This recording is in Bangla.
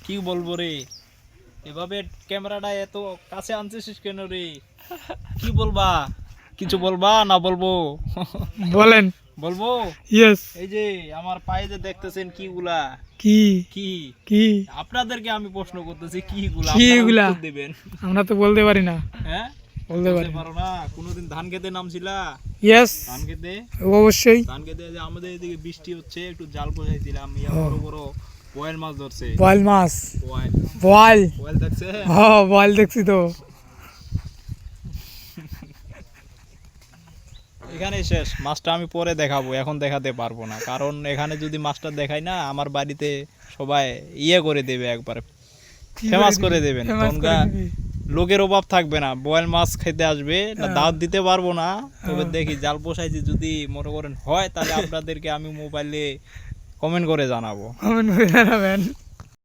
কি বলবো রে, এভাবে ক্যামেরাটা এত কাছে আনছিস কেন রে? কি বলবা? কিছু বলবা না বলবো? বলেন। বলবো। ইয়েস। এই যে আমার পায়ে যে দেখতেছেন কিগুলা, কি কি কি আপনাদেরকে আমি প্রশ্ন করতেছি কিগুলা, কি আপনারা এগুলা? উত্তর দিবেন। আমরা তো বলতে পারি না। হ্যাঁ, বলতে পারি বলতে না। পারো না? কোনোদিন ধান খেতে নামছিলা? ইয়েস, ধান খেতে, অবশ্যই। ধান খেতে যে আমাদের এদিকে বৃষ্টি হচ্ছে, একটু জাল বসাইছিলাম, বড় বড় বোয়াল মাছ ধরছে। বয়েল মাছ। বোয়াল, বয়েল। বোয়াল দেখছে। হ্যাঁ, বয়েল দেখছি তো। এখানে শেষ, মাছটা আমি পরে দেখাবো, এখন দেখাতে পারবো না, কারণ এখানে যদি মাছটা দেখাই না আমার বাড়িতে সবাই ইয়ে করে দেবে, একবার ফেমাস করে দেবেন, তখনকার লোকের অভাব থাকবে না, বোয়াল মাছ খেতে আসবে না, দাওয়াত দিতে পারবো না। তবে দেখি জাল পোষাইছি, যদি মনে করেন হয় তাহলে আপনাদেরকে আমি মোবাইলে কমেন্ট করে জানাবো। কমেন্ট করে জানাবেন।